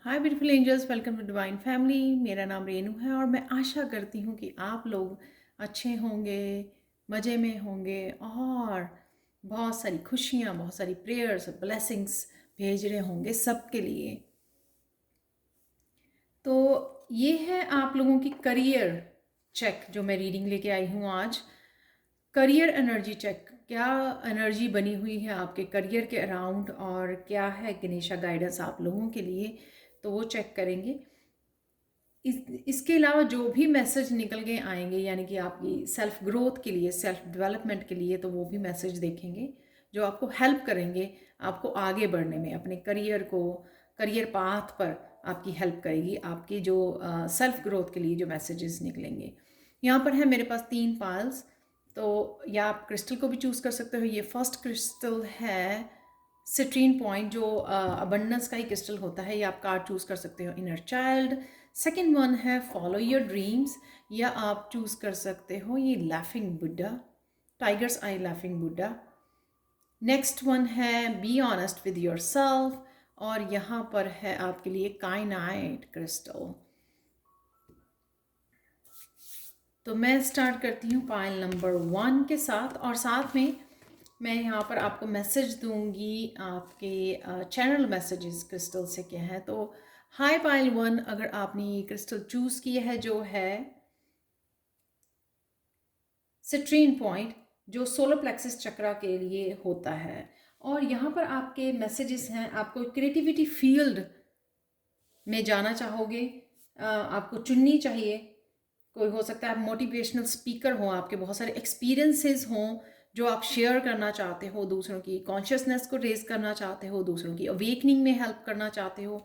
Hi beautiful angels, welcome to divine family. मेरा नाम रेनू है और मैं आशा करती हूँ कि आप लोग अच्छे होंगे, मज़े में होंगे और बहुत सारी खुशियाँ, बहुत सारी प्रेयर्स, ब्लेसिंग्स भेज रहे होंगे सबके लिए। तो ये है आप लोगों की करियर चेक जो मैं रीडिंग लेके आई हूँ आज। करियर एनर्जी चेक, क्या एनर्जी बनी हुई है आपके करियर के अराउंड और क्या है गणेशा गाइडेंस आप लोगों के लिए, तो वो चेक करेंगे। इसके अलावा जो भी मैसेज निकल के आएंगे यानी कि आपकी सेल्फ ग्रोथ के लिए, सेल्फ डेवलपमेंट के लिए, तो वो भी मैसेज देखेंगे जो आपको हेल्प करेंगे, आपको आगे बढ़ने में, अपने करियर पाथ पर आपकी हेल्प करेगी। आपकी जो सेल्फ ग्रोथ के लिए जो मैसेजेस निकलेंगे, यहाँ पर है मेरे पास 3 पाइल्स। तो या आप क्रिस्टल को भी चूज़ कर सकते हो। ये फर्स्ट क्रिस्टल है सिट्रीन पॉइंट, जो अबंडेंस का ही क्रिस्टल होता है। ये आप कार्ड चूज़ कर सकते हो, इनर चाइल्ड। सेकेंड वन है फॉलो योर ड्रीम्स, या आप चूज़ कर सकते हो ये लाफिंग बुद्धा, टाइगर्स आई लाफिंग बुद्धा। नेक्स्ट वन है be honest with your self, और यहाँ पर है आपके लिए काइनाइट क्रिस्टल। तो मैं स्टार्ट करती हूँ पाइल नंबर 1 के साथ, और साथ में मैं यहाँ पर आपको मैसेज दूंगी आपके चैनल मैसेजेस क्रिस्टल से क्या है। तो हाय पाइल 1, अगर आपने ये क्रिस्टल चूज़ किया है जो है सिट्रीन पॉइंट, जो सोलर प्लेक्सिस चक्रा के लिए होता है, और यहाँ पर आपके मैसेजेस हैं, आपको क्रिएटिविटी फील्ड में जाना चाहोगे, आपको चुननी चाहिए। कोई हो सकता है आप मोटिवेशनल स्पीकर हों, आपके बहुत सारे एक्सपीरियंसेस हों जो आप शेयर करना चाहते हो, दूसरों की कॉन्शियसनेस को रेज करना चाहते हो, दूसरों की अवेकनिंग में हेल्प करना चाहते हो।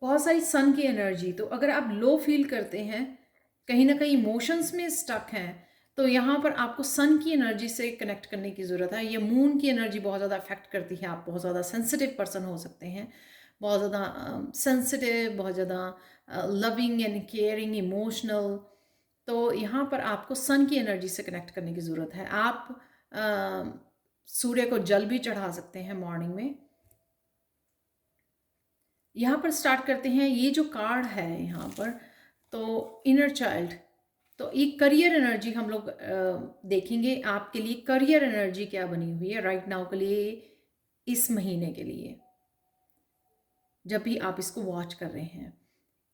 बहुत सारी सन की एनर्जी। तो अगर आप लो फील करते हैं, कहीं ना कहीं इमोशंस में स्टक हैं, तो यहाँ पर आपको सन की एनर्जी से कनेक्ट करने की ज़रूरत है। ये मून की एनर्जी बहुत ज़्यादा अफेक्ट करती है। आप बहुत ज़्यादा सेंसिटिव पर्सन हो सकते हैं, बहुत ज़्यादा सेंसिटिव, बहुत ज़्यादा लविंग एंड केयरिंग, इमोशनल। तो यहाँ पर आपको सन की एनर्जी से कनेक्ट करने की ज़रूरत है। आप सूर्य को जल भी चढ़ा सकते हैं मॉर्निंग में। यहाँ पर स्टार्ट करते हैं। ये जो कार्ड है यहाँ पर, तो इनर चाइल्ड, तो ये करियर एनर्जी हम लोग देखेंगे। आपके लिए करियर एनर्जी क्या बनी हुई है राइट नाउ के लिए, इस महीने के लिए, जब भी आप इसको वॉच कर रहे हैं।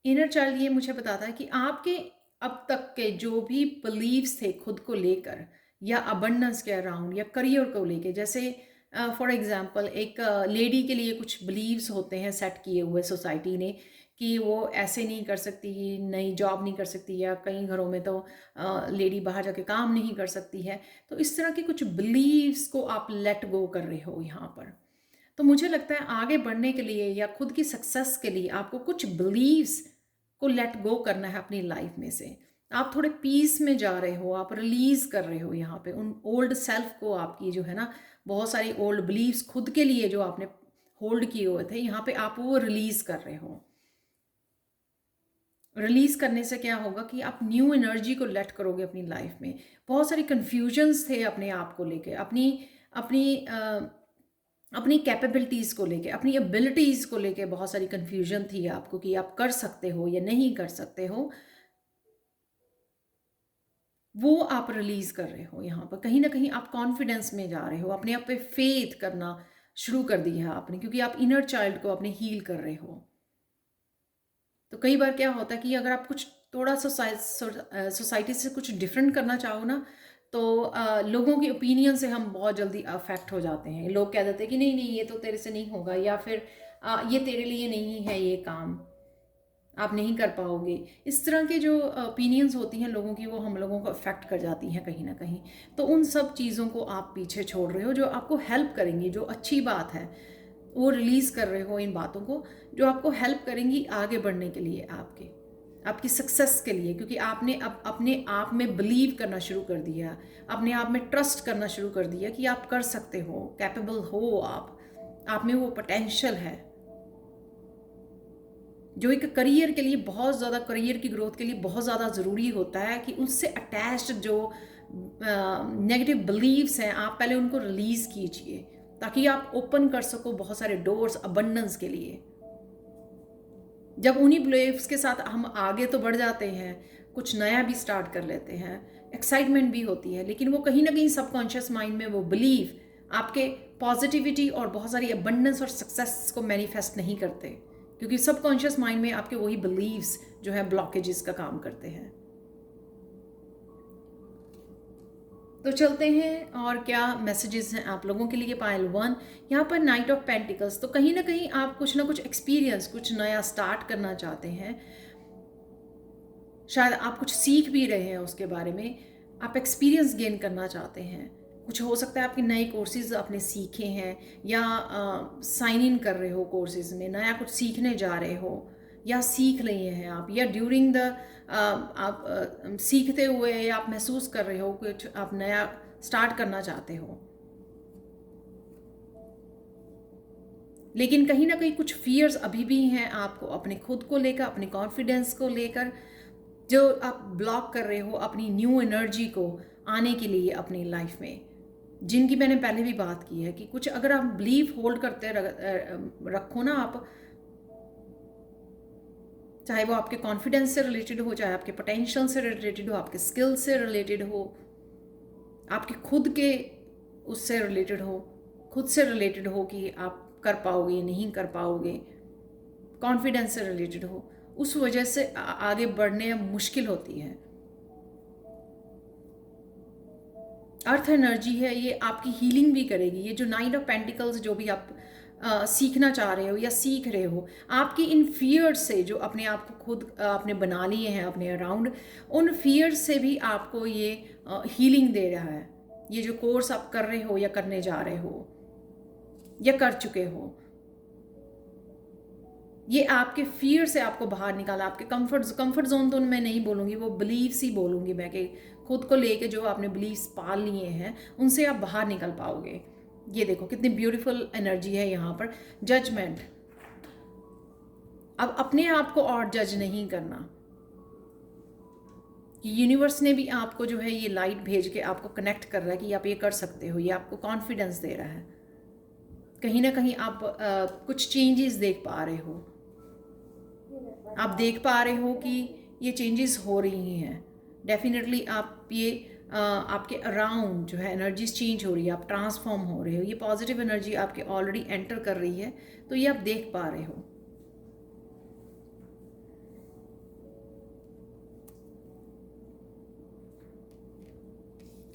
इनर चाइल्ड ये मुझे बताता है कि आपके अब तक के जो भी बिलीव्स थे खुद को लेकर, या अबंडेंस के अराउंड, या करियर को लेकर, जैसे फॉर एग्जांपल एक लेडी के लिए कुछ बिलीव्स होते हैं सेट किए हुए सोसाइटी ने, कि वो ऐसे नहीं कर सकती, नई जॉब नहीं कर सकती, या कई घरों में तो लेडी बाहर जाके काम नहीं कर सकती है। तो इस तरह के कुछ बिलीव्स को आप लेट गो कर रहे हो यहाँ पर। तो मुझे लगता है आगे बढ़ने के लिए या खुद की सक्सेस के लिए आपको कुछ बिलीव्स को लेट गो करना है अपनी लाइफ में से। आप थोड़े पीस में जा रहे हो, आप रिलीज कर रहे हो यहाँ पे उन ओल्ड सेल्फ को। आपकी जो है ना, बहुत सारी ओल्ड बिलीव्स खुद के लिए जो आपने होल्ड किए हुए थे, यहाँ पे आप वो रिलीज कर रहे हो। रिलीज करने से क्या होगा कि आप न्यू एनर्जी को लेट करोगे अपनी लाइफ में। बहुत सारी कन्फ्यूजन्स थे अपने आप को लेके, अपनी अपनी अपनी कैपेबिलिटीज़ को लेके, अपनी एबिलिटीज़ को लेके बहुत सारी कन्फ्यूजन थी आपको कि आप कर सकते हो या नहीं कर सकते हो। वो आप रिलीज़ कर रहे हो यहाँ पर। कहीं ना कहीं आप कॉन्फिडेंस में जा रहे हो, अपने आप पे फेथ करना शुरू कर दिया आपने, क्योंकि आप इनर चाइल्ड को अपने हील कर रहे हो। तो कई बार क्या होता है कि अगर आप कुछ थोड़ा सोसाइटी से कुछ डिफरेंट करना चाहो ना, तो लोगों की ओपिनियन से हम बहुत जल्दी अफेक्ट हो जाते हैं। लोग कह देते हैं कि नहीं नहीं, ये तो तेरे से नहीं होगा, या फिर ये तेरे लिए नहीं है, ये काम आप नहीं कर पाओगे। इस तरह के जो ओपिनियंस होती हैं लोगों की, वो हम लोगों को अफेक्ट कर जाती हैं कहीं ना कहीं। तो उन सब चीज़ों को आप पीछे छोड़ रहे हो जो आपको हेल्प करेंगी, जो अच्छी बात है वो रिलीज़ कर रहे हो। इन बातों को जो आपको हेल्प करेंगी आगे बढ़ने के लिए, आपकी सक्सेस के लिए, क्योंकि आपने अब अपने आप में बिलीव करना शुरू कर दिया, अपने आप में ट्रस्ट करना शुरू कर दिया कि आप कर सकते हो, कैपेबल हो, आप में वो पोटेंशियल है, जो एक करियर के लिए बहुत ज़्यादा, करियर की ग्रोथ के लिए बहुत ज़्यादा ज़रूरी होता है। कि उससे अटैच्ड जो नेगेटिव बिलीव्स हैं, आप पहले उनको रिलीज़ कीजिए, ताकि आप ओपन कर सको बहुत सारे डोर्स अबंडेंस के लिए। जब उन्हीं बिलीव्स के साथ हम आगे तो बढ़ जाते हैं, कुछ नया भी स्टार्ट कर लेते हैं, एक्साइटमेंट भी होती है, लेकिन वो कहीं ना कहीं सबकॉन्शियस माइंड में वो बिलीव आपके पॉजिटिविटी और बहुत सारी अबंडेंस और सक्सेस को मैनिफेस्ट नहीं करते, क्योंकि सबकॉन्शियस माइंड में आपके वही बिलीव्स जो है ब्लॉकेजेस का काम करते हैं। तो चलते हैं और क्या मैसेजेस हैं आप लोगों के लिए। पाइल 1 यहाँ पर नाइट ऑफ पेंटिकल्स, तो कहीं ना कहीं आप कुछ ना कुछ एक्सपीरियंस, कुछ नया स्टार्ट करना चाहते हैं, शायद आप कुछ सीख भी रहे हैं उसके बारे में, आप एक्सपीरियंस गेन करना चाहते हैं। कुछ हो सकता है आपके नए कोर्सेज आपने सीखे हैं, या साइन इन कर रहे हो कोर्सेज में, नया कुछ सीखने जा रहे हो, या सीख रहे हैं आप, या ड्यूरिंग द आप सीखते हुए या आप महसूस कर रहे हो कुछ आप नया स्टार्ट करना चाहते हो। लेकिन कहीं ना कहीं कुछ फियर्स अभी भी हैं आपको, अपने खुद को लेकर, अपने कॉन्फिडेंस को लेकर, जो आप ब्लॉक कर रहे हो अपनी न्यू एनर्जी को आने के लिए अपनी लाइफ में, जिनकी मैंने पहले भी बात की है कि कुछ अगर आप बिलीव होल्ड करते रखो ना आप, चाहे वो आपके कॉन्फिडेंस से रिलेटेड हो, चाहे आपके पोटेंशियल से रिलेटेड हो, आपके स्किल से रिलेटेड हो, आपके खुद के उससे रिलेटेड हो, खुद से रिलेटेड हो कि आप कर पाओगे नहीं कर पाओगे, कॉन्फिडेंस से रिलेटेड हो, उस वजह से आगे बढ़ने मुश्किल होती है। अर्थ एनर्जी है ये, आपकी हीलिंग भी करेगी। ये जो नाइट ऑफ पेंटिकल्स जो भी आप सीखना चाह रहे हो या सीख रहे हो, आपकी इन फियर से जो अपने आप को खुद आपने बना लिए हैं अपने अराउंड, उन फियर से भी आपको ये हीलिंग दे रहा है। ये जो कोर्स आप कर रहे हो या करने जा रहे हो या कर चुके हो, ये आपके फियर से आपको बाहर निकाला। आपके कंफर्ट जोन तो मैं नहीं बोलूँगी, वो बिलीव्स ही बोलूँगी मैं, कि खुद को लेके जो आपने बिलीव्स पाल लिए हैं उनसे आप बाहर निकल पाओगे। ये देखो कितनी ब्यूटीफुल एनर्जी है यहाँ पर। जजमेंट, अब अपने आप को और जज नहीं करना, कि यूनिवर्स ने भी आपको जो है ये लाइट भेज के आपको कनेक्ट कर रहा है कि आप ये कर सकते हो, ये आपको कॉन्फिडेंस दे रहा है। कहीं ना कहीं आप कुछ चेंजेस देख पा रहे हो, आप देख पा रहे हो कि ये चेंजेस हो रही हैं। डेफिनेटली आप ये आपके अराउंड जो है एनर्जीज चेंज हो रही है, आप ट्रांसफॉर्म हो रहे हो, ये पॉजिटिव एनर्जी आपके ऑलरेडी एंटर कर रही है, तो ये आप देख पा रहे हो।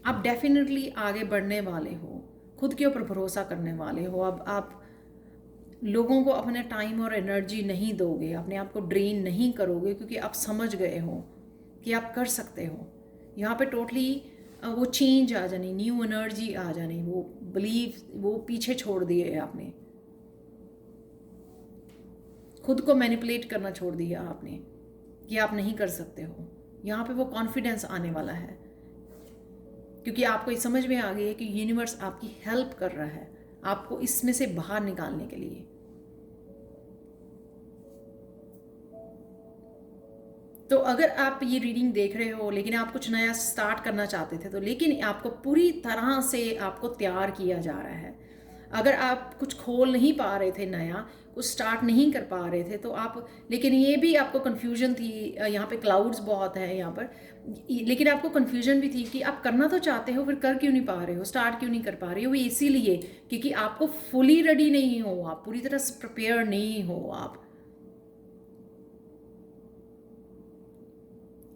आप डेफिनेटली आगे बढ़ने वाले हो, खुद के ऊपर भरोसा करने वाले हो। अब आप लोगों को अपने टाइम और एनर्जी नहीं दोगे, अपने आप को ड्रेन नहीं करोगे, क्योंकि आप समझ गए हो कि आप कर सकते हो। यहाँ पे टोटली वो चेंज आ जानी, न्यू एनर्जी आ जानी, वो बिलीव वो पीछे छोड़ दिए आपने, खुद को मैनिपुलेट करना छोड़ दिया आपने कि आप नहीं कर सकते हो। यहाँ पे वो कॉन्फिडेंस आने वाला है, क्योंकि आपको ये समझ में आ गई है कि यूनिवर्स आपकी हेल्प कर रहा है आपको इसमें से बाहर निकालने के लिए। तो अगर आप ये रीडिंग देख रहे हो लेकिन आप कुछ नया स्टार्ट करना चाहते थे, तो लेकिन आपको पूरी तरह से आपको तैयार किया जा रहा है। अगर आप कुछ खोल नहीं पा रहे थे नया, कुछ स्टार्ट नहीं कर पा रहे थे, तो आप, लेकिन ये भी आपको कन्फ्यूजन थी, यहाँ पे क्लाउड्स बहुत है यहाँ पर, लेकिन आपको कन्फ्यूजन भी थी कि आप करना तो चाहते हो, फिर कर क्यों नहीं पा रहे हो, स्टार्ट क्यों नहीं कर पा रहे हो। ये इसीलिए क्योंकि आपको फुली रेडी नहीं हो, आप पूरी तरह से प्रिपेयर नहीं हो। आप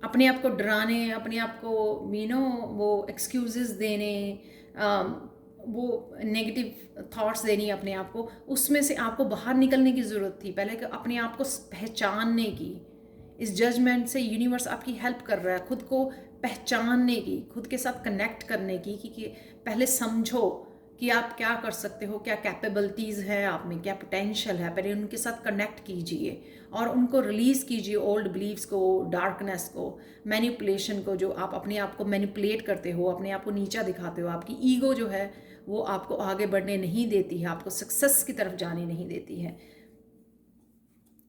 अपने आप को डराने, अपने आप को वो एक्सक्यूजेस देने, वो नेगेटिव थॉट्स देनी अपने आप को, उसमें से आपको बाहर निकलने की ज़रूरत थी। पहले अपने आप को पहचानने की, इस जजमेंट से यूनिवर्स आपकी हेल्प कर रहा है खुद को पहचानने की, खुद के साथ कनेक्ट करने की, कि पहले समझो कि आप क्या कर सकते हो, क्या कैपेबिलिटीज़ हैं आप में, क्या पोटेंशियल है। पहले उनके साथ कनेक्ट कीजिए और उनको रिलीज़ कीजिए, ओल्ड बिलीव्स को, डार्कनेस को, मैनिपुलेशन को, जो आप अपने आप को मैनिपुलेट करते हो, अपने आप को नीचा दिखाते हो। आपकी ईगो जो है वो आपको आगे बढ़ने नहीं देती है, आपको सक्सेस की तरफ जाने नहीं देती है।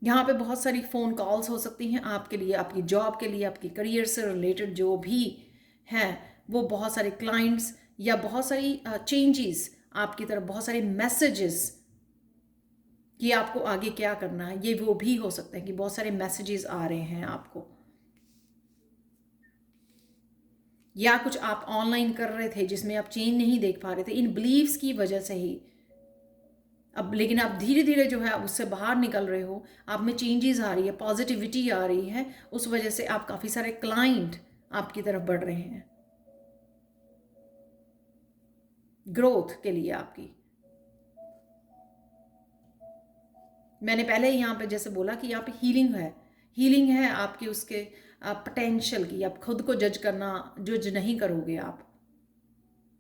यहाँ पे बहुत सारी फ़ोन कॉल्स हो सकती हैं आपके लिए, आपकी जॉब के लिए, आपकी करियर से रिलेटेड जो भी हैं, वो बहुत सारे क्लाइंट्स या बहुत सारी चेंजेस आपकी तरफ बहुत सारे मैसेजेस कि आपको आगे क्या करना है, ये वो भी हो सकता है कि बहुत सारे मैसेजेस आ रहे हैं आपको, या कुछ आप ऑनलाइन कर रहे थे जिसमें आप चेंज नहीं देख पा रहे थे इन बिलीव्स की वजह से ही। अब लेकिन आप धीरे धीरे जो है आप उससे बाहर निकल रहे हो, आप में चेंजेस आ रही है, पॉजिटिविटी आ रही है, उस वजह से आप काफ़ी सारे क्लाइंट आपकी तरफ बढ़ रहे हैं ग्रोथ के लिए आपकी। मैंने पहले ही यहाँ पे जैसे बोला कि यहाँ पे हीलिंग है आपकी उसके पोटेंशियल की। आप खुद को जज नहीं करोगे, आप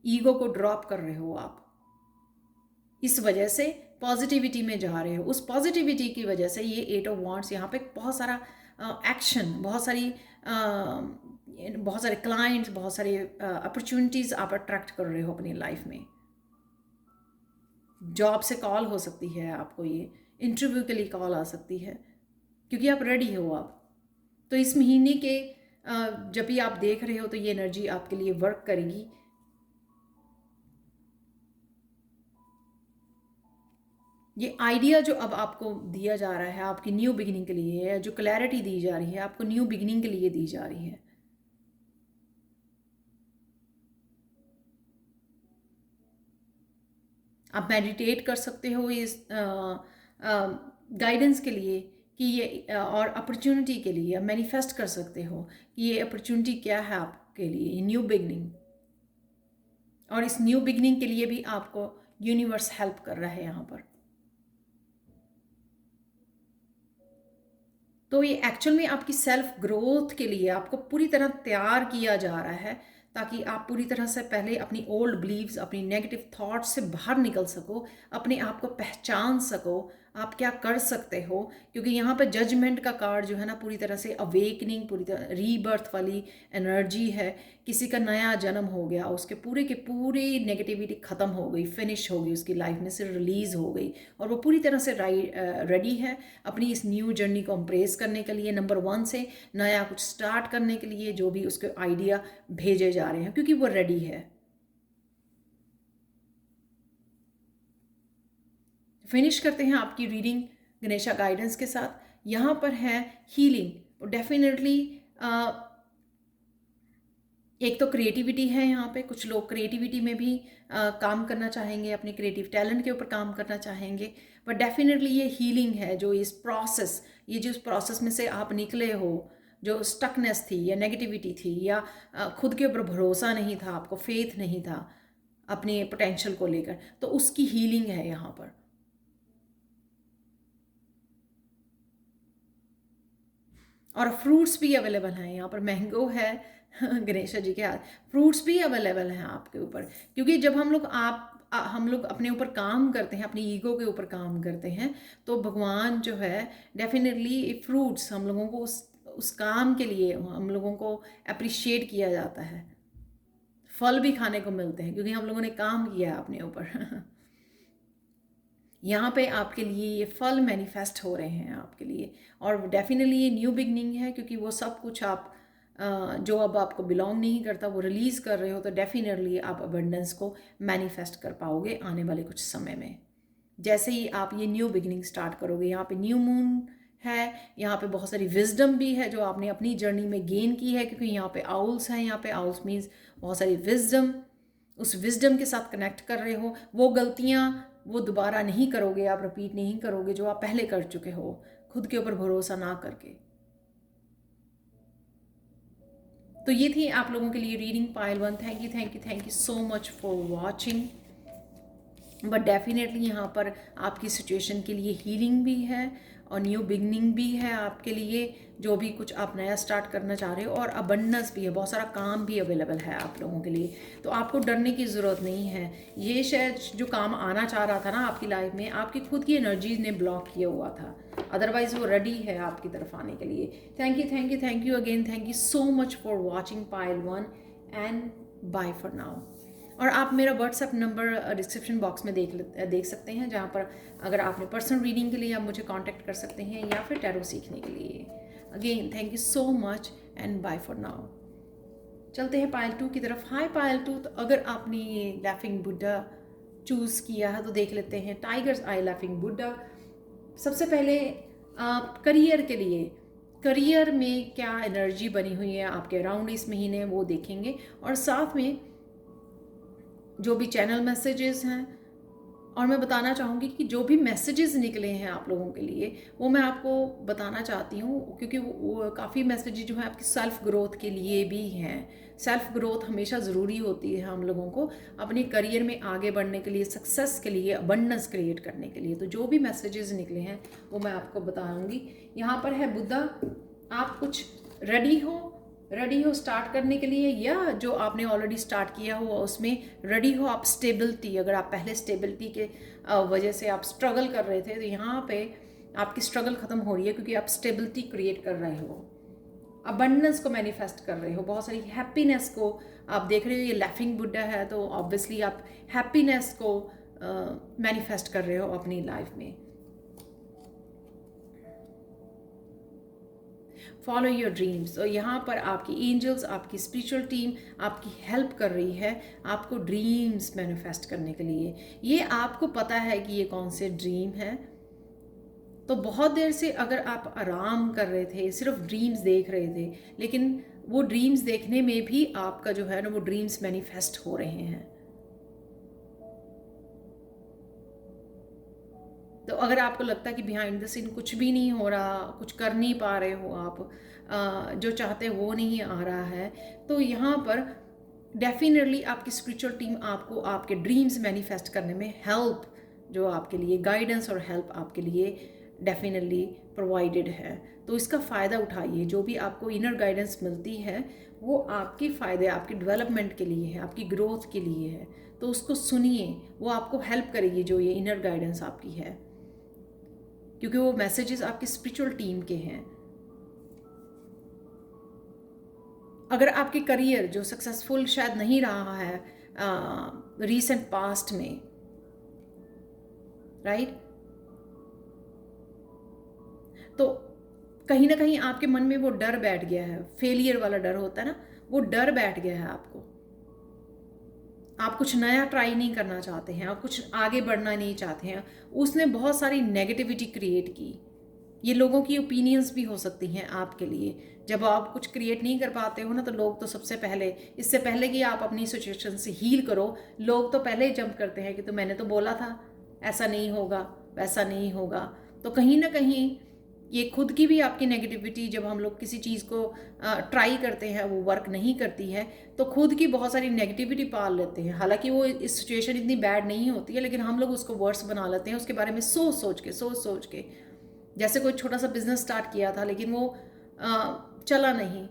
ईगो को ड्रॉप कर रहे हो, आप इस वजह से पॉजिटिविटी में जा रहे हो। उस पॉजिटिविटी की वजह से ये 8 ऑफ वांड्स यहाँ पे बहुत सारा एक्शन, बहुत सारे क्लाइंट्स, बहुत सारे अपॉर्चुनिटीज़ आप अट्रैक्ट कर रहे हो अपनी लाइफ में। जॉब से कॉल हो सकती है आपको, ये इंटरव्यू के लिए कॉल आ सकती है क्योंकि आप रेडी हो आप। तो इस महीने के जब भी आप देख रहे हो तो ये एनर्जी आपके लिए वर्क करेगी। ये आइडिया जो अब आपको दिया जा रहा है आपकी न्यू बिगिनिंग के लिए, जो क्लैरिटी दी जा रही है आपको न्यू बिगिनिंग के लिए दी जा रही है। आप मेडिटेट कर सकते हो इस गाइडेंस के लिए कि ये और अपॉर्चुनिटी के लिए मैनिफेस्ट कर सकते हो कि ये अपॉर्चुनिटी क्या है आपके लिए, न्यू बिगनिंग। और इस न्यू बिगनिंग के लिए भी आपको यूनिवर्स हेल्प कर रहा है यहाँ पर। तो ये एक्चुअल में आपकी सेल्फ ग्रोथ के लिए आपको पूरी तरह तैयार किया जा रहा है ताकि आप पूरी तरह से पहले अपनी ओल्ड बिलीव्स, अपनी नेगेटिव थॉट्स से बाहर निकल सको, अपने आप को पहचान सको, आप क्या कर सकते हो। क्योंकि यहाँ पर जजमेंट का कार्ड जो है ना, पूरी तरह से अवेकनिंग, पूरी तरह रीबर्थ वाली एनर्जी है। किसी का नया जन्म हो गया, उसके पूरे के पूरे नेगेटिविटी ख़त्म हो गई, फिनिश हो गई, उसकी लाइफ में से रिलीज़ हो गई और वो पूरी तरह से रेडी है अपनी इस न्यू जर्नी को एम्ब्रेस करने के लिए। नंबर 1 से नया कुछ स्टार्ट करने के लिए जो भी उसके आइडिया भेजे जा रहे हैं, क्योंकि वो रेडी है। फिनिश करते हैं आपकी रीडिंग गणेशा गाइडेंस के साथ। यहाँ पर है हीलिंग। डेफिनेटली एक तो क्रिएटिविटी है यहाँ पे, कुछ लोग क्रिएटिविटी में भी काम करना चाहेंगे, अपने क्रिएटिव टैलेंट के ऊपर काम करना चाहेंगे। बट डेफिनेटली ये हीलिंग है जो इस प्रोसेस, ये जो इस प्रोसेस में से आप निकले हो, जो स्टकनेस थी या नेगेटिविटी थी या खुद के ऊपर भरोसा नहीं था, आपको फेथ नहीं था अपने पोटेंशियल को लेकर, तो उसकी हीलिंग है यहाँ पर। और फ्रूट्स भी अवेलेबल हैं यहाँ पर। मैंगो है गणेशा जी के हाथ, फ्रूट्स भी अवेलेबल हैं आपके ऊपर। क्योंकि जब हम लोग अपने ऊपर काम करते हैं, अपनी ईगो के ऊपर काम करते हैं, तो भगवान जो है डेफिनेटली फ्रूट्स हम लोगों को उस काम के लिए हम लोगों को अप्रिशिएट किया जाता है। फल भी खाने को मिलते हैं क्योंकि हम लोगों ने काम किया है अपने ऊपर यहाँ पे आपके लिए ये फल मैनिफेस्ट हो रहे हैं आपके लिए। और डेफिनेटली ये न्यू बिगनिंग है क्योंकि वो सब कुछ आप जो अब आपको बिलोंग नहीं करता वो रिलीज़ कर रहे हो, तो डेफिनेटली आप अबंडेंस को मैनिफेस्ट कर पाओगे आने वाले कुछ समय में। जैसे ही आप ये न्यू बिगनिंग स्टार्ट करोगे, यहाँ पे न्यू मून है, यहाँ पे बहुत सारी विजडम भी है जो आपने अपनी जर्नी में गेन की है। क्योंकि यहाँ पे आउल्स हैं, यहाँ पे आउल्स मीन्स बहुत सारी विजडम, उस विजडम के साथ कनेक्ट कर रहे हो। वो गलतियाँ वो दोबारा नहीं करोगे, आप रिपीट नहीं करोगे जो आप पहले कर चुके हो, खुद के ऊपर भरोसा ना करके। तो ये थी आप लोगों के लिए reading pile 1। Thank you so much for watching. But definitely यहाँ पर आपकी सिचुएशन के लिए हीलिंग भी है और न्यू बिगनिंग भी है आपके लिए, जो भी कुछ आप नया स्टार्ट करना चाह रहे हो। और अबंडेंस भी है, बहुत सारा काम भी अवेलेबल है आप लोगों के लिए। तो आपको डरने की ज़रूरत नहीं है। ये शायद जो काम आना चाह रहा था ना आपकी लाइफ में, आपकी खुद की एनर्जी ने ब्लॉक किया हुआ था, अदरवाइज वो रेडी है आपकी तरफ आने के लिए। Thank you again. Thank you so much for watching pile 1 and bye for now. और आप मेरा व्हाट्सएप नंबर डिस्क्रिप्शन बॉक्स में देख सकते हैं, जहाँ पर अगर आपने पर्सनल रीडिंग के लिए आप मुझे कांटेक्ट कर सकते हैं या फिर टैरो सीखने के लिए। Again thank you so much and bye for now. चलते हैं पायल 2 की तरफ। हाय पायल 2। तो अगर आपने ये लाफिंग बुद्धा चूज़ किया है, तो देख लेते हैं। टाइगर्स आई लाफिंग बुद्धा। सबसे पहले करियर के लिए, करियर में क्या एनर्जी बनी हुई है आपके अराउंड इस महीने, वो देखेंगे। और साथ में जो भी चैनल मैसेजेस हैं, और मैं बताना चाहूँगी कि जो भी मैसेजेस निकले हैं आप लोगों के लिए, वो मैं आपको बताना चाहती हूँ, क्योंकि वो काफ़ी मैसेजेस जो हैं आपकी सेल्फ ग्रोथ के लिए भी हैं। सेल्फ ग्रोथ हमेशा ज़रूरी होती है हम लोगों को अपने करियर में आगे बढ़ने के लिए, सक्सेस के लिए, अबंडेंस क्रिएट करने के लिए। तो जो भी मैसेजेस निकले हैं वो मैं आपको बताऊँगी। यहाँ पर है बुद्धा। आप कुछ रेडी हो स्टार्ट करने के लिए, या जो आपने ऑलरेडी स्टार्ट किया हुआ उसमें रेडी हो आप। स्टेबिलिटी, अगर आप पहले स्टेबिलिटी के वजह से आप स्ट्रगल कर रहे थे, तो यहाँ पे आपकी स्ट्रगल ख़त्म हो रही है, क्योंकि आप स्टेबिलिटी क्रिएट कर रहे हो, अबंडेंस को मैनिफेस्ट कर रहे हो, बहुत सारी हैप्पीनेस को आप देख रहे हो। ये लाफिंग बुद्धा है, तो ऑब्वियसली आप हैप्पीनेस को मैनिफेस्ट कर रहे हो अपनी लाइफ में। Follow your dreams. और यहाँ पर आपकी एंजल्स, आपकी स्पिरिचुअल टीम आपकी हेल्प कर रही है आपको ड्रीम्स मैनिफेस्ट करने के लिए। ये आपको पता है कि ये कौन से ड्रीम है, तो बहुत देर से अगर आप आराम कर रहे थे, सिर्फ ड्रीम्स देख रहे थे, लेकिन वो ड्रीम्स देखने में भी आपका जो है ना वो ड्रीम्स मैनिफेस्ट हो रहे हैं। तो अगर आपको लगता है कि बिहाइंड द सीन कुछ भी नहीं हो रहा, कुछ कर नहीं पा रहे हो आप, जो चाहते हो वो नहीं आ रहा है, तो यहाँ पर डेफिनेटली आपकी स्पिरिचुअल टीम आपको आपके ड्रीम्स मैनिफेस्ट करने में हेल्प, जो आपके लिए गाइडेंस और हेल्प आपके लिए डेफिनेटली प्रोवाइडेड है। तो इसका फ़ायदा उठाइए। जो भी आपको इनर गाइडेंस मिलती है वो आपके फ़ायदे, आपके डेवलपमेंट के लिए है, आपकी ग्रोथ के लिए है। तो उसको सुनिए, वो आपको हेल्प करेगी, जो ये इनर गाइडेंस आपकी है, क्योंकि वो मैसेजेस आपकी स्पिरिचुअल टीम के हैं। अगर आपके करियर जो सक्सेसफुल शायद नहीं रहा है रीसेंट पास्ट में, राइट, तो कहीं ना कहीं आपके मन में वो डर बैठ गया है, फेलियर वाला डर होता है ना, वो डर बैठ गया है आपको। आप कुछ नया ट्राई नहीं करना चाहते हैं, आप कुछ आगे बढ़ना नहीं चाहते हैं। उसने बहुत सारी नेगेटिविटी क्रिएट की। ये लोगों की ओपिनियंस भी हो सकती हैं आपके लिए। जब आप कुछ क्रिएट नहीं कर पाते हो ना, तो लोग तो सबसे पहले, इससे पहले कि आप अपनी सिचुएशन से हील करो, लोग तो पहले ही जंप करते हैं कि तो मैंने तो बोला था ऐसा नहीं होगा, वैसा नहीं होगा। तो कहीं ना कहीं ये खुद की भी आपकी नेगेटिविटी, जब हम लोग किसी चीज़ को ट्राई करते हैं वो वर्क नहीं करती है, तो खुद की बहुत सारी नेगेटिविटी पाल लेते हैं। हालांकि वो इस सिचुएशन इतनी बैड नहीं होती है, लेकिन हम लोग उसको वर्स बना लेते हैं उसके बारे में सोच सोच के। जैसे कोई छोटा सा बिजनेस स्टार्ट किया था लेकिन वो चला नहीं,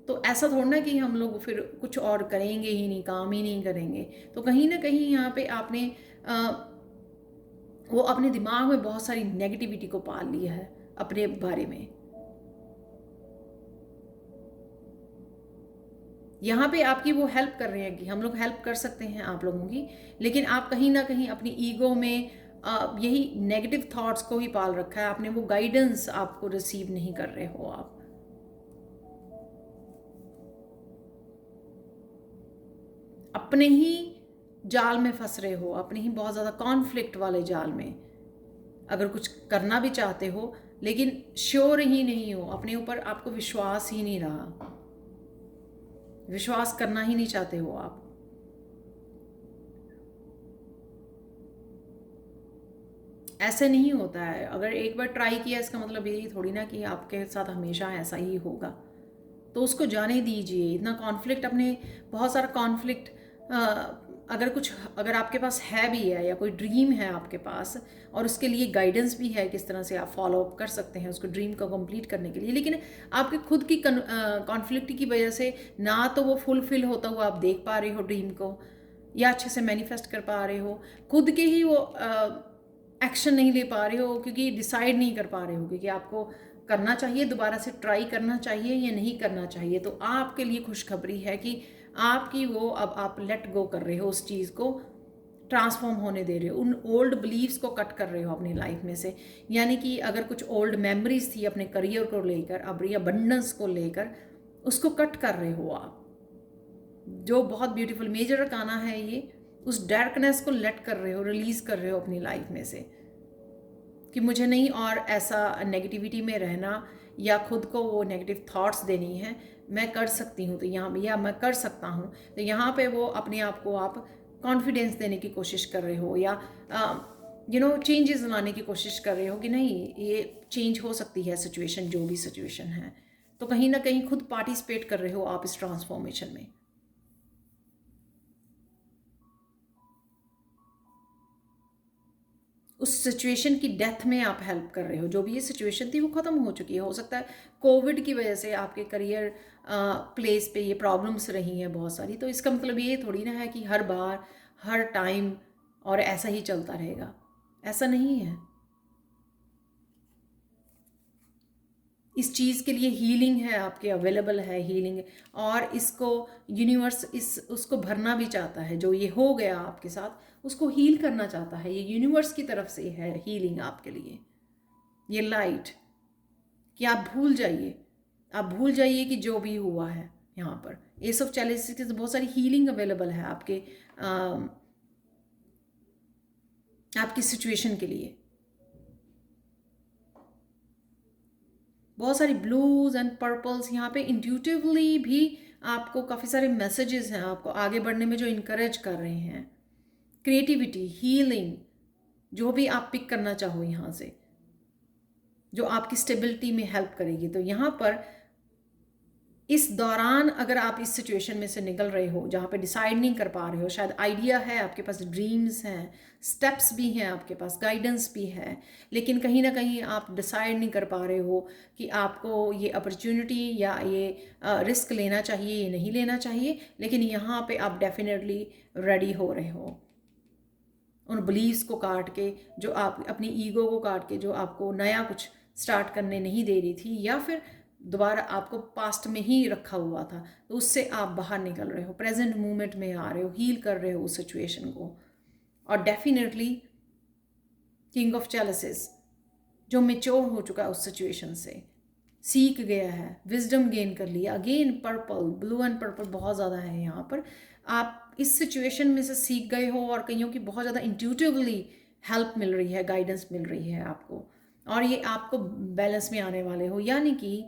तो ऐसा थोड़ा कि हम लोग फिर कुछ और करेंगे ही नहीं, काम ही नहीं करेंगे। तो कहीं ना कहीं यहाँ पे आपने वो अपने दिमाग में बहुत सारी नेगेटिविटी को पाल लिया है अपने बारे में। यहाँ पे आपकी वो हेल्प कर रहे हैं कि हम लोग हेल्प कर सकते हैं आप लोगों की, लेकिन आप कहीं ना कहीं अपनी ईगो में यही नेगेटिव थॉट्स को ही पाल रखा है आपने। वो गाइडेंस आपको रिसीव नहीं कर रहे हो, आप अपने ही जाल में फंस रहे हो, अपने ही बहुत ज़्यादा कॉन्फ्लिक्ट वाले जाल में। अगर कुछ करना भी चाहते हो लेकिन श्योर ही नहीं हो, अपने ऊपर आपको विश्वास ही नहीं रहा, विश्वास करना ही नहीं चाहते हो आप। ऐसे नहीं होता है। अगर एक बार ट्राई किया इसका मतलब यही थोड़ी ना कि आपके साथ हमेशा ऐसा ही होगा। तो उसको जाने दीजिए। इतना कॉन्फ्लिक्ट, अपने बहुत सारा कॉन्फ्लिक्ट, अगर आपके पास है भी है, या कोई ड्रीम है आपके पास और उसके लिए गाइडेंस भी है किस तरह से आप फॉलो अप कर सकते हैं उसको ड्रीम को कंप्लीट करने के लिए, लेकिन आपके खुद की कॉन्फ्लिक्ट की वजह से ना तो वो फुलफिल होता हुआ आप देख पा रहे हो ड्रीम को, या अच्छे से मैनिफेस्ट कर पा रहे हो, खुद के ही वो एक्शन नहीं ले पा रहे हो, क्योंकि डिसाइड नहीं कर पा रहे हो क्योंकि आपको करना चाहिए, दोबारा से ट्राई करना चाहिए या नहीं करना चाहिए। तो आपके लिए खुशखबरी है कि आपकी वो, अब आप लेट गो कर रहे हो, उस चीज़ को ट्रांसफॉर्म होने दे रहे हो, उन ओल्ड बिलीव्स को कट कर रहे हो अपनी लाइफ में से। यानी कि अगर कुछ ओल्ड मेमोरीज थी अपने करियर को लेकर, अब अबंडेंस को लेकर, उसको कट कर रहे हो आप, जो बहुत ब्यूटीफुल मेजर अरकाना है ये। उस डार्कनेस को लेट कर रहे हो, रिलीज़ कर रहे हो अपनी लाइफ में से, कि मुझे नहीं और ऐसा नेगेटिविटी में रहना या खुद को वो नेगेटिव थॉट्स देनी है, मैं कर सकती हूँ, तो यहाँ या मैं कर सकता हूँ, तो यहाँ पे वो अपने आप को आप कॉन्फिडेंस देने की कोशिश कर रहे हो, या चेंजेस लाने की कोशिश कर रहे हो कि नहीं, ये चेंज हो सकती है सिचुएशन, जो भी सिचुएशन है। तो कहीं ना कहीं खुद पार्टिसिपेट कर रहे हो आप इस ट्रांसफॉर्मेशन में। उस सिचुएशन की डेथ में आप हेल्प कर रहे हो। जो भी ये सिचुएशन थी वो ख़त्म हो चुकी है। हो सकता है कोविड की वजह से आपके करियर प्लेस पे ये प्रॉब्लम्स रही हैं बहुत सारी, तो इसका मतलब ये थोड़ी ना है कि हर बार हर टाइम और ऐसा ही चलता रहेगा, ऐसा नहीं है। इस चीज़ के लिए हीलिंग है आपके, अवेलेबल है हीलिंग, और इसको यूनिवर्स उसको भरना भी चाहता है। जो ये हो गया आपके साथ उसको हील करना चाहता है, ये यूनिवर्स की तरफ से है हीलिंग आपके लिए, ये लाइट, कि आप भूल जाइए, आप भूल जाइए कि जो भी हुआ है यहाँ पर। एस ऑफ चैलेंजेस की बहुत सारी हीलिंग अवेलेबल है आपकी सिचुएशन के लिए। बहुत सारी ब्लूज एंड पर्पल्स यहाँ पे इंट्यूटिवली भी आपको काफ़ी सारे मैसेजेस हैं आपको आगे बढ़ने में, जो इनकरेज कर रहे हैं। क्रिएटिविटी, हीलिंग, जो भी आप पिक करना चाहो यहाँ से, जो आपकी स्टेबिलिटी में हेल्प करेगी। तो यहाँ पर इस दौरान अगर आप इस सिचुएशन में से निकल रहे हो जहाँ पे डिसाइड नहीं कर पा रहे हो, शायद आइडिया है आपके पास, ड्रीम्स हैं, स्टेप्स भी हैं आपके पास, गाइडेंस भी है, लेकिन कहीं ना कहीं आप डिसाइड नहीं कर पा रहे हो कि आपको ये अपॉर्चुनिटी या ये रिस्क लेना चाहिए, ये नहीं लेना चाहिए। लेकिन यहाँ पे आप डेफिनेटली रेडी हो रहे हो उन बिलीव्स को काट के, जो आप अपनी ईगो को काट के, जो आपको नया कुछ स्टार्ट करने नहीं दे रही थी, या फिर दोबारा आपको पास्ट में ही रखा हुआ था, तो उससे आप बाहर निकल रहे हो, प्रेजेंट मोमेंट में आ रहे हो, हील कर रहे हो उस सिचुएशन को। और डेफिनेटली किंग ऑफ चैलेंजेस जो मेच्योर हो चुका है उस सिचुएशन से, सीख गया है, विजडम गेन कर लिया। Again purple, blue and purple बहुत ज़्यादा है यहाँ पर। आप इस सिचुएशन में से सीख गए हो और कईयों की बहुत ज़्यादा इंट्यूटिवली हेल्प मिल रही है, गाइडेंस मिल रही है आपको, और ये आपको बैलेंस में आने वाले हो। यानी कि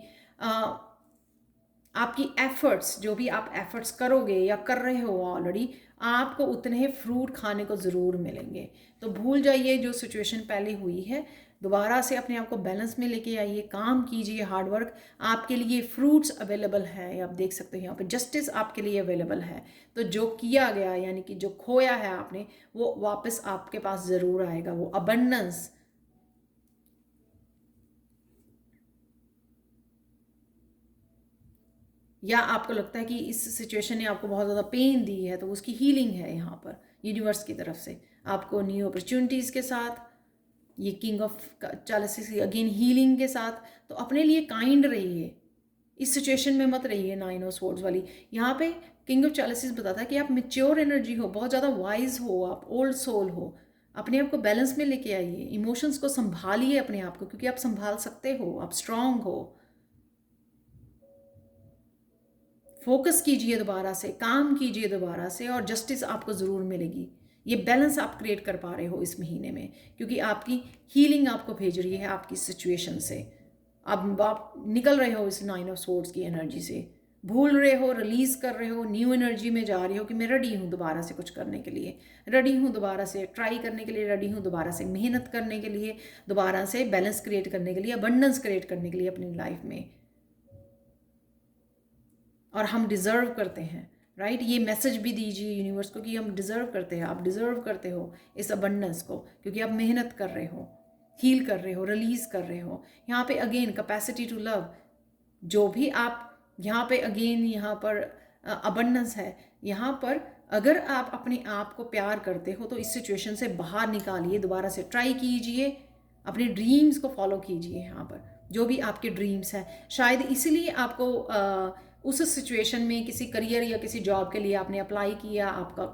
आपकी एफर्ट्स, जो भी आप एफर्ट्स करोगे या कर रहे हो ऑलरेडी, आपको उतने फ्रूट खाने को ज़रूर मिलेंगे। तो भूल जाइए जो सिचुएशन पहले हुई है, दोबारा से अपने आप को बैलेंस में लेके आइए, काम कीजिए, हार्डवर्क, आपके लिए फ्रूट्स अवेलेबल है। आप देख सकते हो यहाँ पे जस्टिस आपके लिए अवेलेबल है। तो जो किया गया, यानी कि जो खोया है आपने, वो वापस आपके पास ज़रूर आएगा, वो अबंडेंस। या आपको लगता है कि इस सिचुएशन ने आपको बहुत ज़्यादा पेन दी है, तो उसकी हीलिंग है यहाँ पर यूनिवर्स की तरफ से आपको न्यू अपॉर्चुनिटीज़ के साथ, ये किंग ऑफ चैलेंजेस की अगेन हीलिंग के साथ। तो अपने लिए काइंड रहिए, इस सिचुएशन में मत रहिए नाइन ऑफ स्वॉर्ड्स वाली। यहाँ पे किंग ऑफ चैलेंजेस बताता है कि आप मेच्योर एनर्जी हो, बहुत ज़्यादा वाइज हो, आप ओल्ड सोल हो, अपने आप को बैलेंस में लेके आइए, इमोशंस को संभालिए अपने आप को, क्योंकि आप संभाल सकते हो, आप स्ट्रांग हो। फोकस कीजिए दोबारा से, काम कीजिए दोबारा से, और जस्टिस आपको ज़रूर मिलेगी। ये बैलेंस आप क्रिएट कर पा रहे हो इस महीने में, क्योंकि आपकी हीलिंग आपको भेज रही है आपकी सिचुएशन से। अब आप निकल रहे हो इस नाइन ऑफ स्वॉर्ड्स की एनर्जी से, भूल रहे हो, रिलीज़ कर रहे हो, न्यू एनर्जी में जा रहे हो कि मैं रेडी हूँ दोबारा से कुछ करने के लिए, रेडी हूँ दोबारा से ट्राई करने के लिए, रेडी हूँ दोबारा से मेहनत करने के लिए, दोबारा से बैलेंस क्रिएट करने के लिए, अबंडेंस क्रिएट करने के लिए अपनी लाइफ में। और हम डिज़र्व करते हैं, राइट? ये मैसेज भी दीजिए यूनिवर्स को कि हम डिज़र्व करते हैं, आप डिज़र्व करते हो इस अबंडेंस को, क्योंकि आप मेहनत कर रहे हो, हील कर रहे हो, रिलीज़ कर रहे हो। यहाँ पे अगेन कैपेसिटी टू लव, जो भी आप यहाँ पे अगेन यहाँ पर अबंडेंस है। यहाँ पर अगर आप अपने आप को प्यार करते हो तो इस सिचुएशन से बाहर निकालिए, दोबारा से ट्राई कीजिए, अपने ड्रीम्स को फॉलो कीजिए। यहाँ पर जो भी आपके ड्रीम्स हैं, शायद इसीलिए आपको उस सिचुएशन में किसी करियर या किसी जॉब के लिए आपने अप्लाई किया, आपका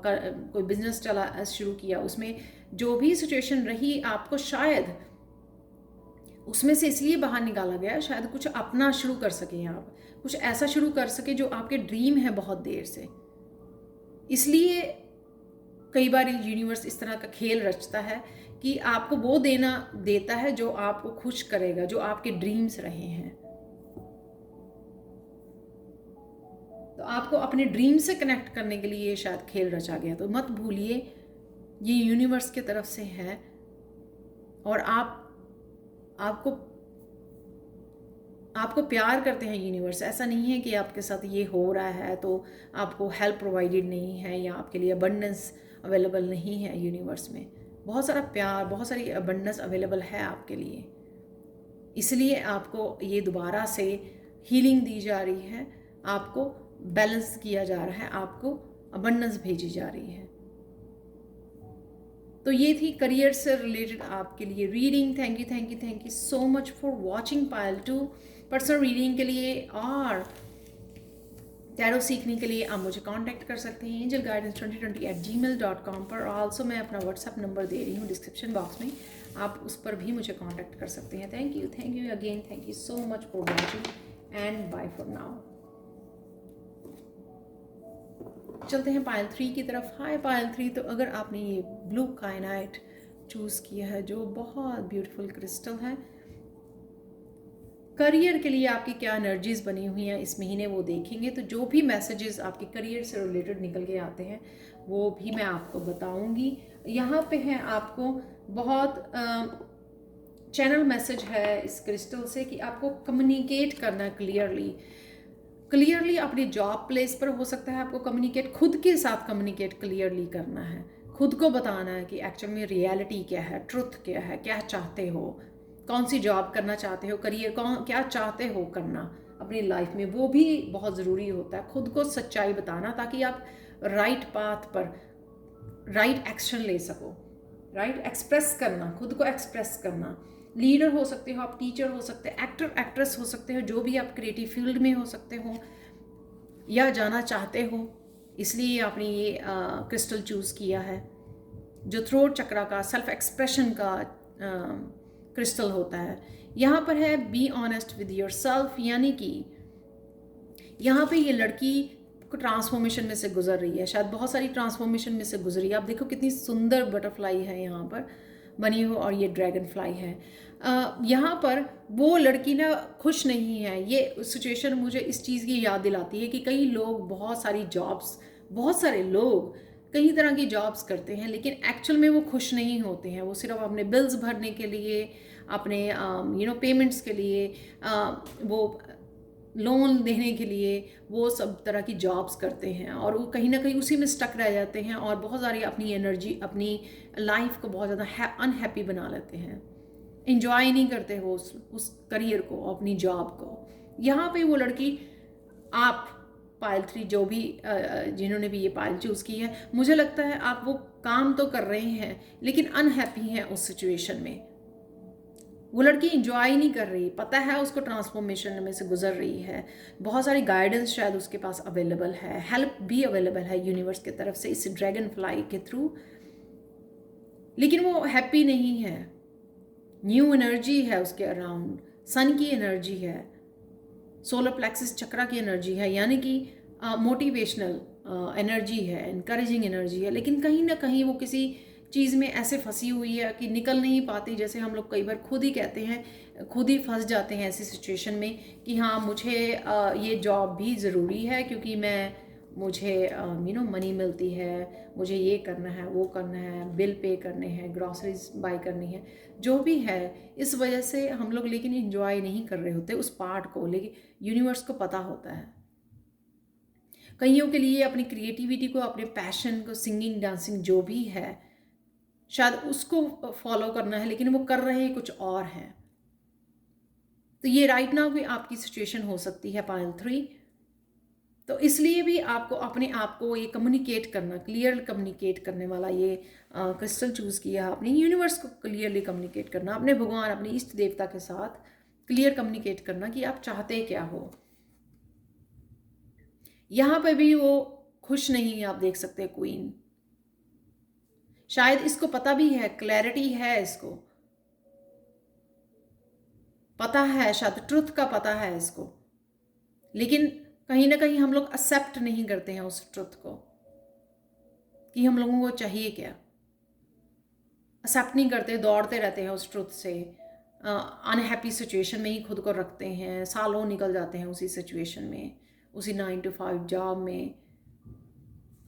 कोई बिजनेस चला शुरू किया, उसमें जो भी सिचुएशन रही आपको शायद उसमें से इसलिए बाहर निकाला गया, शायद कुछ अपना शुरू कर सकें आप, कुछ ऐसा शुरू कर सके जो आपके ड्रीम है बहुत देर से। इसलिए कई बार यूनिवर्स इस तरह का खेल रचता है कि आपको वो देता है जो आपको खुश करेगा, जो आपके ड्रीम्स रहे हैं। तो आपको अपने ड्रीम से कनेक्ट करने के लिए शायद खेल रचा गया। तो मत भूलिए ये यूनिवर्स की तरफ से है, और आपको प्यार करते हैं यूनिवर्स। ऐसा नहीं है कि आपके साथ ये हो रहा है तो आपको हेल्प प्रोवाइडेड नहीं है या आपके लिए अबंडेंस अवेलेबल नहीं है। यूनिवर्स में बहुत सारा प्यार, बहुत सारी अबंडेंस अवेलेबल है आपके लिए। इसलिए आपको ये दोबारा से हीलिंग दी जा रही है, आपको बैलेंस किया जा रहा है, आपको अबंडेंस भेजी जा रही है। तो ये थी करियर से रिलेटेड आपके लिए reading. Thank you so much for watching Payal 2। Personal reading के लिए और टैरो सीखने के लिए आप मुझे कांटेक्ट कर सकते हैं angelguidance2020@gmail.com पर। ऑल्सो मैं अपना व्हाट्सएप नंबर दे रही हूँ डिस्क्रिप्शन बॉक्स में, आप उस पर भी मुझे कांटेक्ट कर सकते हैं। Thank you again, thank you so much for watching and bye for now. चलते हैं पायल 3 की तरफ। हाय पायल 3, तो अगर आपने ये ब्लू काइनाइट चूज़ किया है जो बहुत ब्यूटीफुल क्रिस्टल है, करियर के लिए आपकी क्या एनर्जीज बनी हुई हैं इस महीने वो देखेंगे। तो जो भी मैसेजेस आपके करियर से रिलेटेड निकल के आते हैं वो भी मैं आपको बताऊंगी। यहाँ पे है आपको बहुत चैनल मैसेज है इस क्रिस्टल से कि आपको कम्युनिकेट करना है क्लियरली अपने जॉब प्लेस पर। हो सकता है आपको कम्युनिकेट, खुद के साथ कम्युनिकेट क्लियरली करना है, खुद को बताना है कि एक्चुअल में रियलिटी क्या है, ट्रुथ क्या है, क्या चाहते हो, कौन सी जॉब करना चाहते हो, करियर क्या चाहते हो करना अपनी लाइफ में। वो भी बहुत ज़रूरी होता है, खुद को सच्चाई बताना, ताकि आप राइट पाथ पर राइट एक्शन ले सको। राइट एक्सप्रेस करना, खुद को एक्सप्रेस करना। लीडर हो सकते हो आप, टीचर हो सकते हैं, एक्टर एक्ट्रेस हो सकते हो, जो भी आप क्रिएटिव फील्ड में हो सकते हो या जाना चाहते हो। इसलिए आपने ये क्रिस्टल चूज़ किया है जो थ्रोट चक्रा का, सेल्फ एक्सप्रेशन का क्रिस्टल होता है। यहाँ पर है be honest with your self, यानी कि यहाँ पे ये लड़की को ट्रांसफॉर्मेशन में से गुजर रही है, शायद बहुत सारी ट्रांसफॉर्मेशन में से गुजरी है। आप देखो कितनी सुंदर बटरफ्लाई है यहाँ पर बनी हो, और ये ड्रैगन फ्लाई है। यहाँ पर वो लड़की ना खुश नहीं है। ये सिचुएशन मुझे इस चीज़ की याद दिलाती है कि कई लोग बहुत सारी जॉब्स, बहुत सारे लोग कई तरह की जॉब्स करते हैं, लेकिन एक्चुअल में वो खुश नहीं होते हैं। वो सिर्फ अपने बिल्स भरने के लिए, अपने पेमेंट्स के लिए, वो लोन देने के लिए वो सब तरह की जॉब्स करते हैं, और वो कहीं ना कहीं उसी में स्टक रह जाते हैं और बहुत सारी अपनी एनर्जी, अपनी लाइफ को बहुत ज़्यादा अनहैप्पी बना लेते हैं। इंजॉय नहीं करते हो उस करियर को, अपनी जॉब को। यहाँ पे वो लड़की, आप पायल 3 जो भी जिन्होंने भी ये पायल चूज़ की है, मुझे लगता है आप वो काम तो कर रहे हैं लेकिन अनहैप्पी हैं उस सिचुएशन में। वो लड़की इंजॉय नहीं कर रही, पता है उसको ट्रांसफॉर्मेशन में से गुजर रही है, बहुत सारी गाइडेंस शायद उसके पास अवेलेबल है, हेल्प भी अवेलेबल है यूनिवर्स की तरफ से इस ड्रैगन फ्लाई के थ्रू, लेकिन वो हैप्पी नहीं है। न्यू एनर्जी है उसके अराउंड, सन की एनर्जी है, सोलर प्लेक्सिस चक्रा की एनर्जी है, यानी कि मोटिवेशनल एनर्जी है, इनकरेजिंग एनर्जी है, लेकिन कहीं ना कहीं वो किसी चीज़ में ऐसे फंसी हुई है कि निकल नहीं पाती। जैसे हम लोग कई बार खुद ही कहते हैं, खुद ही फंस जाते हैं ऐसी सिचुएशन में कि हाँ मुझे ये जॉब भी ज़रूरी है क्योंकि मुझे मनी मिलती है, मुझे ये करना है, वो करना है, बिल पे करने हैं, ग्रॉसरीज बाय करनी है, जो भी है। इस वजह से हम लोग लेकिन इंजॉय नहीं कर रहे होते उस पार्ट को, लेकिन यूनिवर्स को पता होता है। कईयों के लिए अपनी क्रिएटिविटी को, अपने पैशन को, सिंगिंग, डांसिंग जो भी है, शायद उसको फॉलो करना है लेकिन वो कर रहे कुछ और हैं। तो ये राइट नाउ भी आपकी सिचुएशन हो सकती है पायल 3। तो इसलिए भी आपको अपने आप को ये कम्युनिकेट करना, क्लियर कम्युनिकेट करने वाला ये क्रिस्टल चूज़ किया आपने। यूनिवर्स को क्लियरली कम्युनिकेट करना, अपने भगवान, अपने इष्ट देवता के साथ क्लियर कम्युनिकेट करना कि आप चाहते क्या हो। यहाँ पे भी वो खुश नहीं है, आप देख सकते हैं क्वीन। शायद इसको पता भी है, क्लैरिटी है, इसको पता है, शायद ट्रुथ का पता है इसको, लेकिन कहीं ना कहीं हम लोग एक्सेप्ट नहीं करते हैं उस ट्रुथ को कि हम लोगों को चाहिए क्या, एक्सेप्ट नहीं करते, दौड़ते रहते हैं उस ट्रुथ से, अनहैप्पी सिचुएशन में ही खुद को रखते हैं, सालों निकल जाते हैं उसी सिचुएशन में, उसी 9 to 5 जॉब में।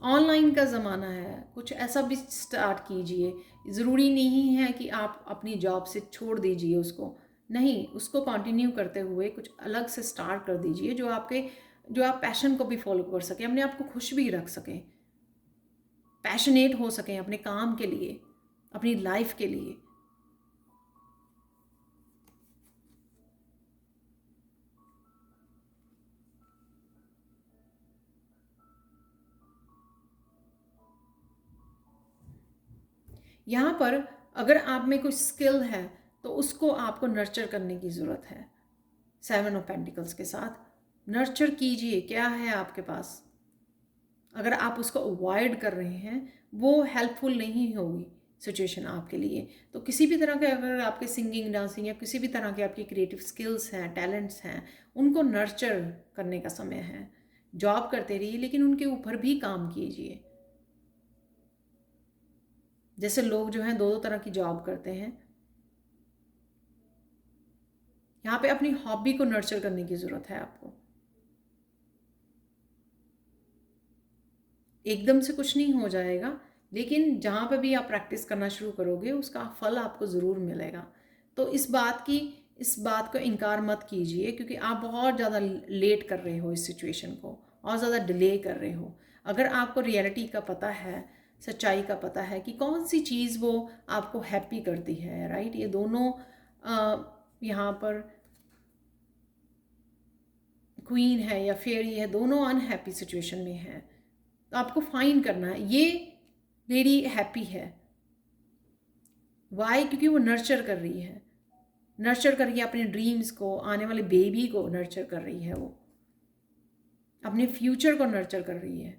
ऑनलाइन का ज़माना है, कुछ ऐसा भी स्टार्ट कीजिए। ज़रूरी नहीं है कि आप अपनी जॉब से छोड़ दीजिए उसको, नहीं, उसको कंटिन्यू करते हुए कुछ अलग से स्टार्ट कर दीजिए जो आप पैशन को भी फॉलो कर सकें, अपने आप को खुश भी रख सकें, पैशनेट हो सकें अपने काम के लिए, अपनी लाइफ के लिए। यहाँ पर अगर आप में कोई स्किल है तो उसको आपको नर्चर करने की ज़रूरत है। 7 of Pentacles के साथ नर्चर कीजिए, क्या है आपके पास। अगर आप उसको अवॉइड कर रहे हैं, वो हेल्पफुल नहीं होगी सिचुएशन आपके लिए। तो किसी भी तरह के, अगर आपके सिंगिंग, डांसिंग या किसी भी तरह के आपकी क्रिएटिव स्किल्स हैं, टैलेंट्स हैं, उनको नर्चर करने का समय है। जॉब करते रहिए लेकिन उनके ऊपर भी काम कीजिए। जैसे लोग जो हैं 2 तरह की जॉब करते हैं, यहाँ पे अपनी हॉबी को नर्चर करने की ज़रूरत है आपको। एकदम से कुछ नहीं हो जाएगा, लेकिन जहाँ पे भी आप प्रैक्टिस करना शुरू करोगे उसका फल आपको ज़रूर मिलेगा। तो इस बात को इनकार मत कीजिए, क्योंकि आप बहुत ज़्यादा लेट कर रहे हो इस सिचुएशन को, और ज़्यादा डिले कर रहे हो। अगर आपको रियलिटी का पता है, सच्चाई का पता है कि कौन सी चीज़ वो आपको हैप्पी करती है, राइट। ये दोनों यहाँ पर क्वीन है या फेरी है, दोनों अनहैप्पी सिचुएशन में है। तो आपको फाइंड करना है, ये लेडी हैप्पी है, वाई, क्योंकि वो नर्चर कर रही है, नर्चर कर रही है अपने ड्रीम्स को, आने वाले बेबी को नर्चर कर रही है, वो अपने फ्यूचर को नर्चर कर रही है।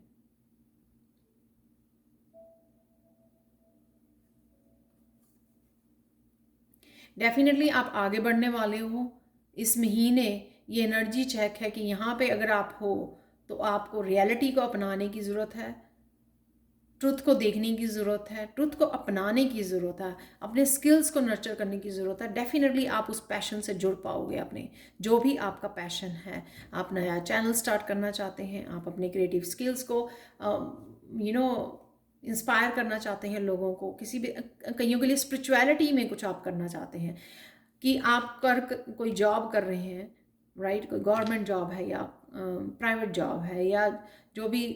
डेफिनेटली आप आगे बढ़ने वाले हो इस महीने। ये एनर्जी चेक है कि यहाँ पे अगर आप हो तो आपको रियलिटी को अपनाने की ज़रूरत है, ट्रुथ को देखने की ज़रूरत है, ट्रुथ को अपनाने की ज़रूरत है, अपने स्किल्स को नर्चर करने की ज़रूरत है। डेफिनेटली आप उस पैशन से जुड़ पाओगे, अपने जो भी आपका पैशन है। आप नया चैनल स्टार्ट करना चाहते हैं, आप अपने क्रिएटिव स्किल्स को इंस्पायर करना चाहते हैं लोगों को, किसी भी, कईयों के लिए स्पिरिचुअलिटी में कुछ आप करना चाहते हैं कि आप कोई जॉब कर रहे हैं, राइट, कोई गवर्नमेंट जॉब है या प्राइवेट जॉब है, या जो भी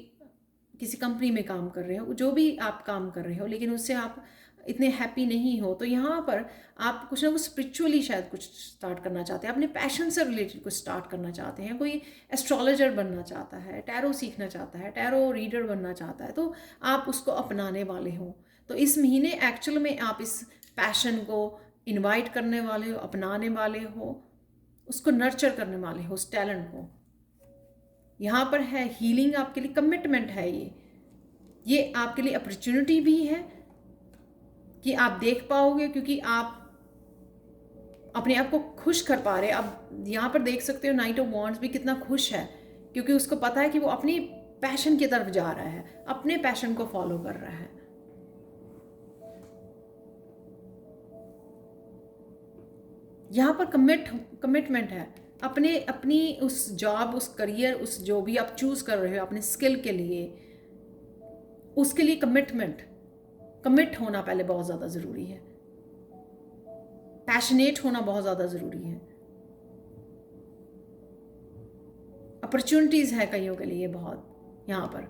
किसी कंपनी में काम कर रहे हो, जो भी आप काम कर रहे हो, लेकिन उससे आप इतने हैप्पी नहीं हो, तो यहाँ पर आप कुछ ना कुछ स्पिरिचुअली शायद कुछ स्टार्ट करना चाहते हैं, अपने पैशन से रिलेटेड कुछ स्टार्ट करना चाहते हैं। कोई एस्ट्रोलॉजर बनना चाहता है, टैरो सीखना चाहता है, टैरो रीडर बनना चाहता है, तो आप उसको अपनाने वाले हो। तो इस महीने एक्चुअल में आप इस पैशन को इनवाइट करने वाले हो, अपनाने वाले हो, उसको नर्चर करने वाले हो, उस टैलेंट को। यहाँ पर है हीलिंग आपके लिए, कमिटमेंट है ये आपके लिए अपॉर्चुनिटी भी है कि आप देख पाओगे, क्योंकि आप अपने आप को खुश कर पा रहे। अब यहाँ पर देख सकते हो नाइट ऑफ वॉन्ड्स भी कितना खुश है, क्योंकि उसको पता है कि वो अपनी पैशन की तरफ जा रहा है, अपने पैशन को फॉलो कर रहा है। यहाँ पर कमिटमेंट है अपनी उस जॉब, उस करियर, उस जो भी आप चूज कर रहे हो अपने स्किल के लिए, उसके लिए कमिट होना पहले बहुत ज़्यादा ज़रूरी है, पैशनेट होना बहुत ज़्यादा ज़रूरी है। अपॉर्चुनिटीज़ है कईयों के लिए बहुत। यहाँ पर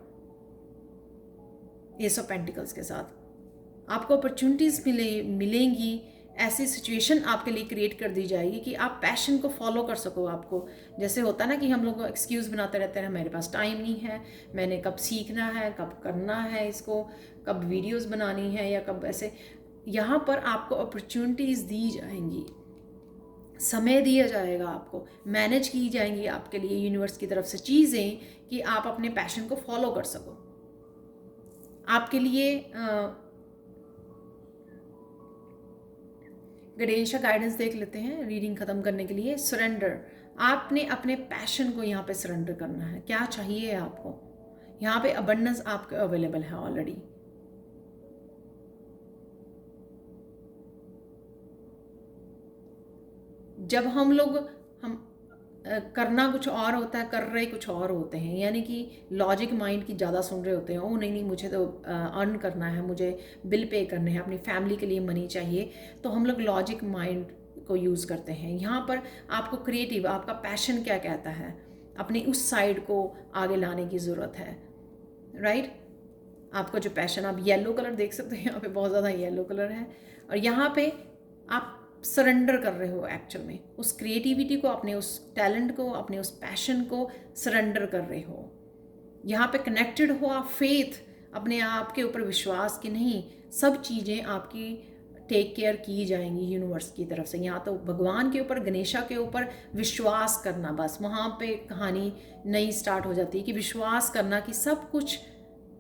एस ऑफ पेंटिकल्स के साथ आपको अपॉर्चुनिटीज़ मिलेंगी, ऐसी सिचुएशन आपके लिए क्रिएट कर दी जाएगी कि आप पैशन को फॉलो कर सको। आपको जैसे होता है ना कि हम लोग एक्सक्यूज़ बनाते रहते हैं, मेरे पास टाइम नहीं है, मैंने कब सीखना है, कब करना है इसको, कब वीडियोस बनानी है, या कब ऐसे। यहाँ पर आपको अपॉर्चुनिटीज़ दी जाएंगी, समय दिया जाएगा, आपको मैनेज की जाएंगी आपके लिए यूनिवर्स की तरफ से चीज़ें, कि आप अपने पैशन को फॉलो कर सको। आपके लिए गणेश गाइडेंस देख लेते हैं रीडिंग ख़त्म करने के लिए। सरेंडर, आपने अपने पैशन को यहाँ पे सरेंडर करना है। क्या चाहिए आपको? यहाँ पे अबंडेंस आपको अवेलेबल है ऑलरेडी, जब हम लोग हम करना कुछ और होता है, कर रहे कुछ और होते हैं, यानी कि लॉजिक माइंड की ज़्यादा सुन रहे होते हैं। ओ नहीं नहीं, मुझे तो अर्न करना है, मुझे बिल पे करने हैं, अपनी फैमिली के लिए मनी चाहिए, तो हम लोग लॉजिक माइंड को यूज़ करते हैं। यहाँ पर आपको क्रिएटिव, आपका पैशन क्या कहता है, अपनी उस साइड को आगे लाने की ज़रूरत है, राइट। आपका जो पैशन, आप येलो कलर देख सकते हैं, यहाँ पे बहुत ज़्यादा येलो कलर है, और यहाँ पे आप सरेंडर कर रहे हो एक्चुअल में उस क्रिएटिविटी को, अपने उस टैलेंट को, अपने उस पैशन को सरेंडर कर रहे हो। यहाँ पे कनेक्टेड हो आप फेथ, अपने आप के ऊपर विश्वास कि नहीं, सब चीज़ें आपकी टेक केयर की जाएंगी यूनिवर्स की तरफ से। यहाँ तो भगवान के ऊपर, गणेशा के ऊपर विश्वास करना, बस वहाँ पे कहानी नई स्टार्ट हो जाती है कि विश्वास करना कि सब कुछ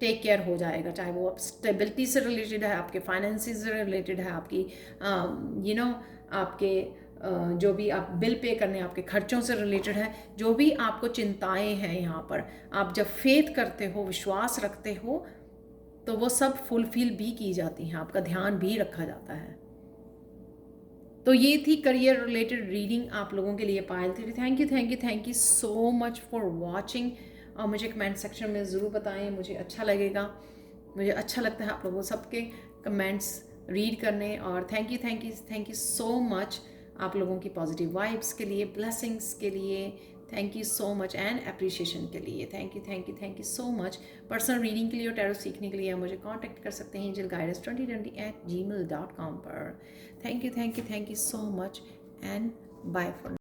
टेक केयर हो जाएगा, चाहे वो स्टेबिलिटी से रिलेटेड है, आपके फाइनेंसिस से रिलेटेड है, आपकी आपके जो भी आप बिल पे करने, आपके खर्चों से रिलेटेड है, जो भी आपको चिंताएं हैं, यहाँ पर आप जब फेथ करते हो, विश्वास रखते हो, तो वो सब फुलफिल भी की जाती हैं, आपका ध्यान भी रखा जाता है। तो ये थी करियर रिलेटेड रीडिंग आप लोगों के लिए पायल थी। Thank you so much for watching. और मुझे कमेंट सेक्शन में ज़रूर बताएं, मुझे अच्छा लगेगा, मुझे अच्छा लगता है आप लोगों सबके कमेंट्स रीड करने। और थैंक यू सो मच आप लोगों की पॉजिटिव वाइब्स के लिए, ब्लेसिंग्स के लिए, thank you so much, and appreciation के लिए thank you so much. Personal reading के लिए और टैरो सीखने के लिए आप मुझे कांटेक्ट कर सकते हैं angelguidance2020@gmail.com पर। Thank you so much, and bye for